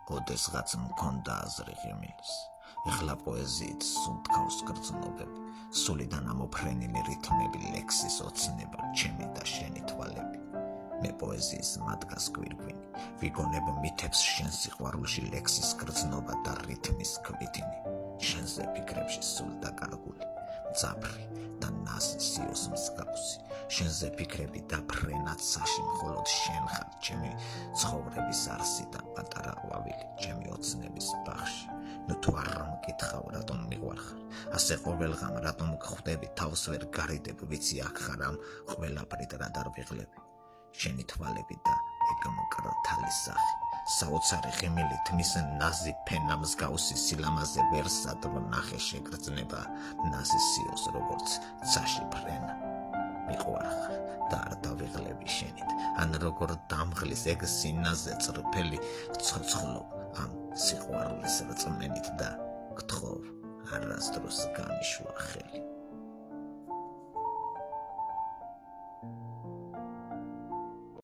ოდესღაც მქონდა აზრი ღიმილის. ეხლა პოეზიით სულ თქავს გრძნობები, სულიდან ამოფრენილი რითმები, ლექსის ოცნება, ჩემი და შენი თვალები. მე პოეზიის მადგას გვირგვინი, ვიგონებ მითებს შენ სიყვარულში ლექსის გრძნობა და რითმის ქვითინი. შენზე ფიქრებში სულ დაკარგული, მძაფრი და ნაზი სიოს მსგავსი. შენზე ფიქრები დაფრენაცაში, მხოლოდ შენ ხარ ჩემი ცხოვრების არსი და პატარა ყვავილი, ჩემი ოცნების ბაღში. ნუ თუ არ მკითხავ, რატომ მიყვარხარ? ასე ყოველღამ რატომ გხვდები, თავს ვერ გარიდებ, ვიცი აქ ხარ ამ ყველაფრით რა დარვიღლები. შენი თვალები და ეგ მკრთალი სახე, საოცარი ღიმილით მის ნაზი ფენა მსგავსი სილამაზე ვერსად ვნახე შეგრძნება ნაზი სიოს როგორც ცაში ფრენა. მიყვარხარ და არ დავიღლები შენით, ან როგორ დამღლის ეგ სინაზე წრფელი ცოცხლობ ამ სიყვარულის რწმენით და გთხოვ არასდროს გამიშვა ხელი.